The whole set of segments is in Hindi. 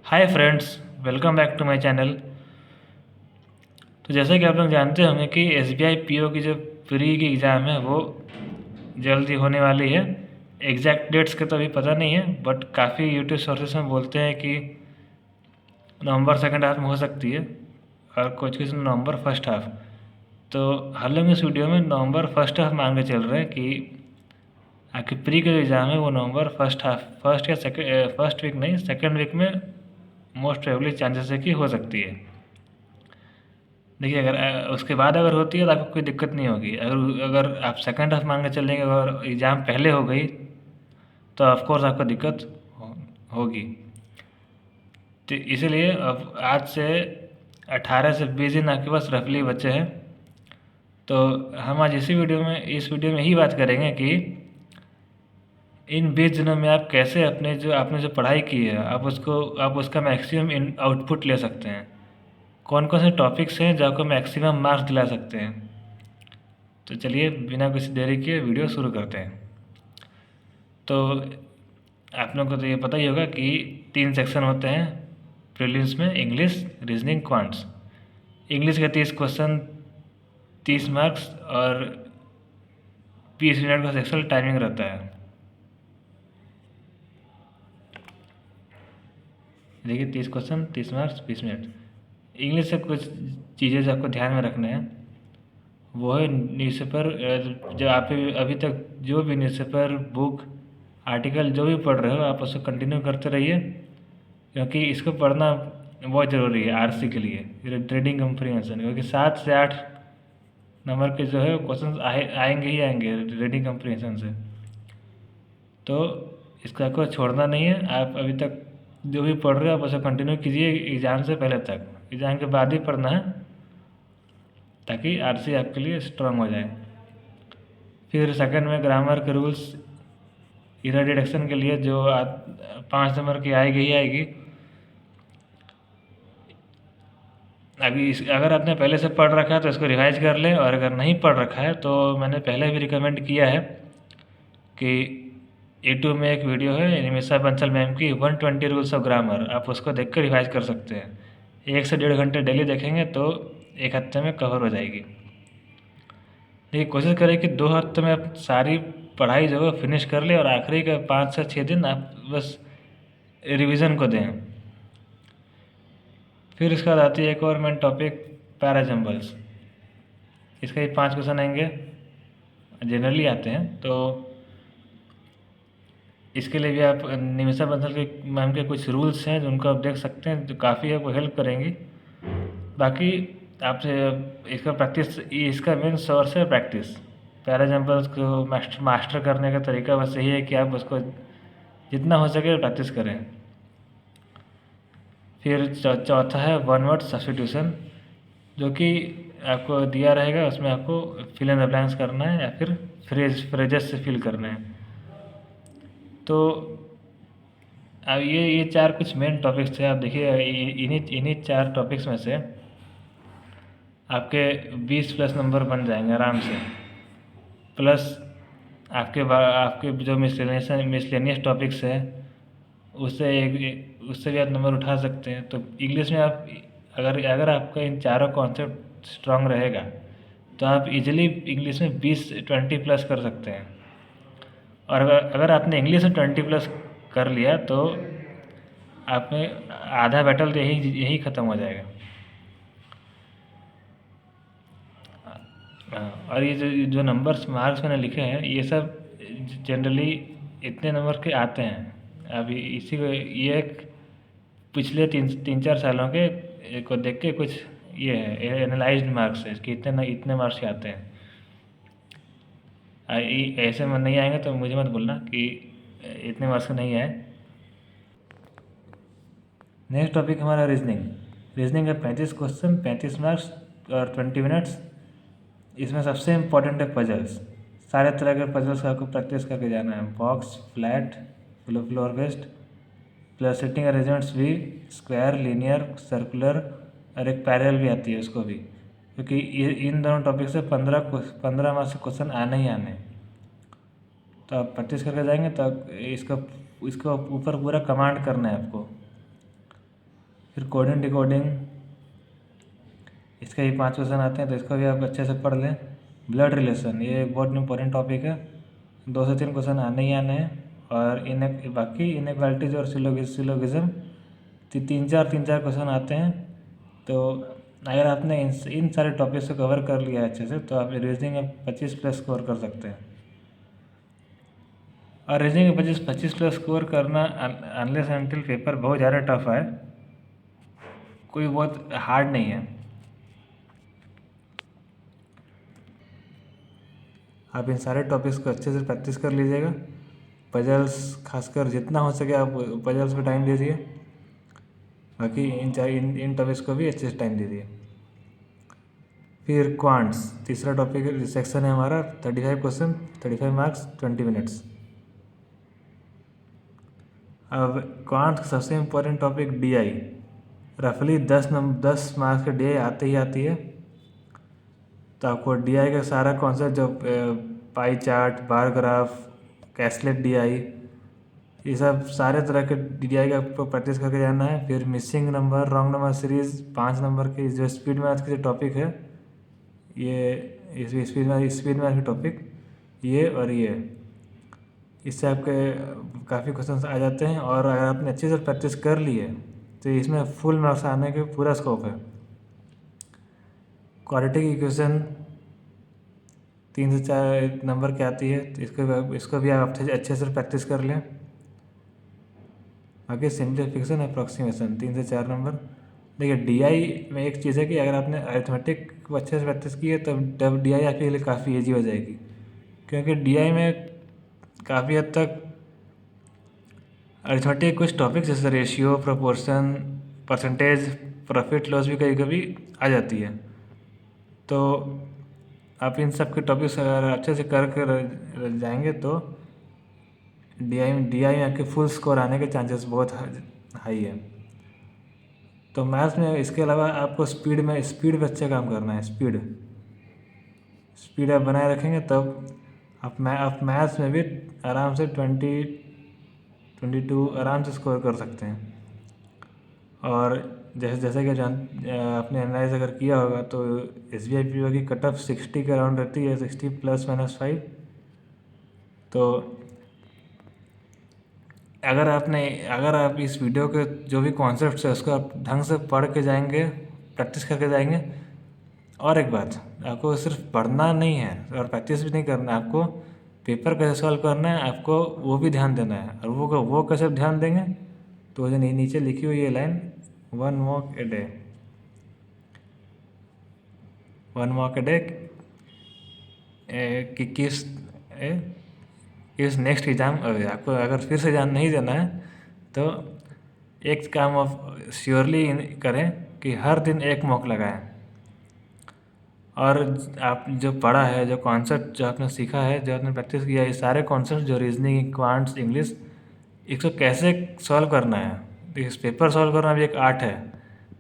Hi friends, welcome back to my channel. तो जैसे कि आप लोग जानते होंगे कि एसबीआई पीओ की जो प्री की एग्ज़ाम है वो जल्दी होने वाली है। एग्जैक्ट डेट्स के तो अभी पता नहीं है, बट काफ़ी यूट्यूब सोर्सेस में बोलते हैं कि नवंबर सेकंड हाफ में हो सकती है और कुछ नवंबर फर्स्ट हाफ। तो हाल ही में इस वीडियो में नवंबर फर्स्ट हाफ मान के चल रहे हैं कि आपकी प्री का जो एग्ज़ाम है वो नवंबर फर्स्ट हाफ, फर्स्ट या सेकेंड, फर्स्ट वीक नहीं, सेकेंड वीक में मोस्ट प्रोबेबली चांसेस है कि हो सकती है। देखिए, अगर उसके बाद अगर होती है तो आपको कोई दिक्कत नहीं होगी। अगर अगर आप सेकंड हाफ मान के चलेंगे, अगर एग्ज़ाम पहले हो गई तो ऑफ कोर्स आपको दिक्कत होगी। तो इसीलिए अब आज से 18 से 20 दिन आपके पास रफली बचे हैं। तो हम आज इस वीडियो में ही बात करेंगे कि इन 20 दिनों में आप कैसे आपने जो पढ़ाई की है आप उसका मैक्सिमम आउटपुट ले सकते हैं। कौन कौन से टॉपिक्स हैं जो आपको मैक्सिमम मार्क्स दिला सकते हैं। तो चलिए बिना किसी देरी के वीडियो शुरू करते हैं। तो आप लोगों को तो ये पता ही होगा कि 3 सेक्शन होते हैं प्रीलिम्स में: इंग्लिश, रीजनिंग, क्वांट्स। इंग्लिश के 30 क्वेश्चन, 30 मार्क्स और 20 मिनट का सेक्शन टाइमिंग रहता है। देखिए, 30 क्वेश्चन, 30 मार्क्स, 20 मिनट। इंग्लिश से कुछ चीज़ें जो आपको ध्यान में रखना है वो है न्यूज़पेपर। जो आप अभी तक जो भी न्यूज़पेपर, बुक, आर्टिकल जो भी पढ़ रहे हो आप उसको कंटिन्यू करते रहिए, क्योंकि इसको पढ़ना बहुत ज़रूरी है आरसी के लिए, रीडिंग कम्प्रीहेंशन। क्योंकि 7 से 8 नंबर के जो है क्वेश्चन आएंगे ही आएंगे रीडिंग कम्प्रीहेंशन से। तो इसको आपको छोड़ना नहीं है। आप अभी तक जो भी पढ़ रहे हो आप उसे कंटिन्यू कीजिए एग्ज़ाम से पहले तक। एग्ज़ाम के बाद ही पढ़ना है ताकि आरसी आपके लिए स्ट्रांग हो जाए। फिर सेकंड में ग्रामर के रूल्स, इरर डिडक्शन के लिए जो 5 नंबर की आएगी ही आएगी। अगर आपने पहले से पढ़ रखा है तो इसको रिवाइज कर लें, और अगर नहीं पढ़ रखा है तो मैंने पहले भी रिकमेंड किया है कि यूट्यूब में एक वीडियो है निमिषा बंसल मैम की 120 रूल्स ऑफ ग्रामर, आप उसको देख कर रिवाइज कर सकते हैं। 1 से 1.5 घंटे डेली देखेंगे तो एक हफ्ते में कवर हो जाएगी। देखिए, कोशिश करें कि 2 हफ्ते में आप सारी पढ़ाई जो है फिनिश कर ले और आखिरी के 5 से 6 दिन आप बस रिवीजन को दें। फिर इसके बाद आती है एक और मेन टॉपिक, पैराजम्बल्स। इसके ही 5 क्वेश्चन आएंगे, जनरली आते हैं। तो इसके लिए भी आप निमिषा बंसल के मैम के कुछ रूल्स हैं जिनको आप देख सकते हैं, जो काफ़ी आपको हेल्प करेंगी। बाकी आपसे इसका प्रैक्टिस, इसका मेन सोर्स है प्रैक्टिस। पैराजम्बल्स को मास्टर करने का तरीका बस यही है कि आप उसको जितना हो सके प्रैक्टिस करें। फिर चौथा है वन वर्ड सब्स्टिट्यूशन, जो कि आपको दिया रहेगा, उसमें आपको फिल इन द ब्लैंक्स करना है या फिर फ्रेजेस से फिल करना है। तो अब ये 4 कुछ मेन टॉपिक्स थे। आप देखिए, इन्हीं 4 टॉपिक्स में से आपके 20 प्लस नंबर बन जाएंगे आराम से। प्लस आपके जो मिसलेनियस टॉपिक्स है उससे भी आप नंबर उठा सकते हैं। तो इंग्लिश में आप अगर आपका इन चारों कॉन्सेप्ट स्ट्रांग रहेगा तो आप इजीली इंग्लिश में 20-20 प्लस कर सकते हैं। और अगर आपने इंग्लिश में 20 प्लस कर लिया तो आप में आधा बैटल तो यही ख़त्म हो जाएगा। और ये जो नंबर्स मार्क्स मैंने लिखे हैं ये सब जनरली इतने नंबर के आते हैं। अभी इसी को ये एक पिछले 3-4 सालों के को देख के कुछ ये है एनालाइज्ड मार्क्स है कि इतने मार्क्स के आते हैं। ऐसे में नहीं आएंगे तो मुझे मत बोलना कि इतने मार्क्स के नहीं आए। नेक्स्ट टॉपिक हमारा रीजनिंग का 35 क्वेश्चन, 35 मार्क्स और 20 मिनट्स। इसमें सबसे इम्पोर्टेंट है पजल्स। सारे तरह के पजल्स का आपको प्रैक्टिस करके जाना है। Box, flat, floor based, plus sitting arrangements भी, स्क्वायर, लीनियर, सर्कुलर और एक पैरेलल भी आती है उसको भी, क्योंकि इन दोनों टॉपिक से 15 मार्क्स के क्वेश्चन आने ही आने। तो आप प्रैक्टिस करके जाएंगे तो इसको ऊपर पूरा कमांड करना है आपको। फिर कोडिंग डिकोडिंग, इसके भी 5 क्वेश्चन आते हैं, तो इसको भी आप अच्छे से पढ़ लें। ब्लड रिलेशन, ये बहुत इंपॉर्टेंट टॉपिक है, 2 से 3 क्वेश्चन आने ही आने हैं। और बाकी इनइक्वालिटीज और सिलोगिज्म 3-4 क्वेश्चन आते हैं। तो अगर आपने इन सारे टॉपिक्स को कवर कर लिया अच्छे से, तो आप रीजनिंग में 25+ स्कोर कर सकते हैं। और रीजनिंग में 25+ स्कोर करना अनलेस अनटिल पेपर बहुत ज़्यादा टफ है, कोई बहुत हार्ड नहीं है। आप इन सारे टॉपिक्स को अच्छे से प्रैक्टिस कर लीजिएगा। पजल्स खासकर जितना हो सके आप पजल्स पे टाइम दीजिए, बाकी इन टॉपिक्स को भी अच्छे से टाइम दीजिए। फिर क्वांट्स, तीसरा टॉपिक सेक्शन है हमारा, 35 क्वेश्चन, 35 मार्क्स, 20 मिनट्स। अब क्वांट का सबसे इम्पोर्टेंट टॉपिक DI, रफली 10 मार्क्स का DI आते ही आती है। तो आपको DI का सारा कॉन्सेप्ट, जो pie chart, bar graph, caselet DI, ये सब सारे तरह के DI का आपको प्रैक्टिस करके जाना है। फिर missing number, wrong number series, 5 number की जो स्पीड मैथ की जो टॉपिक है, ये स्पीड मैथ की टॉपिक, ये और ये, इससे आपके काफ़ी क्वेश्चन आ जाते हैं। और अगर आपने अच्छे से प्रैक्टिस कर ली है, तो इसमें फुल मार्क्स आने के पूरा स्कोप है। क्वाड्रेटिक इक्वेशन 3 से 4 नंबर की आती है, तो इसको भी आप अच्छे से प्रैक्टिस कर लें। बाकी सिंप्लीफिकेशन, अप्रॉक्सीमेशन 3 से 4 नंबर। देखिए DI में एक चीज़ है कि अगर आपने अरिथमेटिक को अच्छे से प्रैक्टिस की है, तब DI आपके लिए काफ़ी ईजी हो जाएगी, क्योंकि DI में काफ़ी हद तक अरिथमेटिक कुछ टॉपिक जैसे ratio, proportion, percentage, profit loss भी कभी कभी आ जाती है। तो आप इन सब के टॉपिक्स अगर अच्छे से कर कर जाएंगे, तो DI में आपके फुल स्कोर आने के चांसेस बहुत हाई है। तो मैथ्स में इसके अलावा आपको स्पीड पे अच्छा काम करना है। स्पीड आप बनाए रखेंगे, तब आप मैथ्स में भी आराम से 22 आराम से स्कोर कर सकते हैं। और जैसे कि आपने एनालाइज अगर किया होगा, तो SBI PO की कट ऑफ 60 के अराउंड रहती है, 60 ±5। तो अगर आप इस वीडियो के जो भी कॉन्सेप्ट्स है, उसको आप ढंग से पढ़ के जाएंगे, प्रैक्टिस करके जाएंगे। और एक बात, आपको सिर्फ पढ़ना नहीं है और प्रैक्टिस भी नहीं करना है, आपको पेपर कैसे सॉल्व करना है, आपको वो भी ध्यान देना है। और वो कैसे ध्यान देंगे, तो जो नीचे लिखी हुई है line, 1 mock a day, 1 mock a day कि किस नेक्स्ट एग्ज़ाम अवे। आपको अगर फिर से एग्जाम नहीं देना है, तो एक काम आप श्योरली करें कि हर दिन एक मॉक लगाएं। और आप जो पढ़ा है, जो कॉन्सेप्ट जो आपने सीखा है, जो आपने प्रैक्टिस किया है, ये सारे कॉन्सेप्ट जो रीजनिंग, क्वांट्स, इंग्लिश, इसको कैसे सॉल्व करना है। इस पेपर सॉल्व करना भी एक आर्ट है।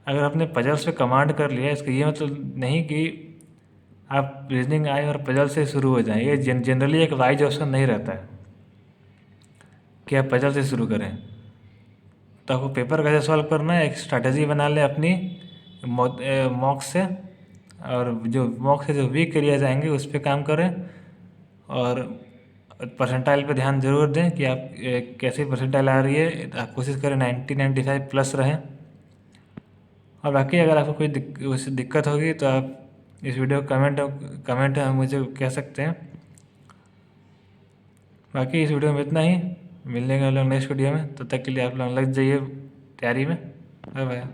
अगर आपने पजल्स पे कमांड कर लिया, इसका ये मतलब नहीं कि आप रीजनिंग आए और पजल से शुरू हो जाएं। ये जनरली एक वाइज ऑप्शन नहीं रहता है कि आप पजल से शुरू करें। तो आपको पेपर कैसे सॉल्व करना है, एक स्ट्रैटेजी बना लें अपनी मॉक से, और जो मॉक से जो वीक एरिया जाएंगे उस पर काम करें। और परसेंटाइल पे ध्यान ज़रूर दें कि आप कैसी परसेंटाइल आ रही है। आप कोशिश करें 90-95+ रहें। और बाकी अगर आपको कोई दिक्कत होगी, तो आप इस वीडियो कमेंट में मुझे कह सकते हैं। बाकी इस वीडियो में इतना ही, मिलने का हम लोग नेक्स्ट वीडियो में। तब तक के लिए आप लोग लग जाइए तैयारी में। Bye bye.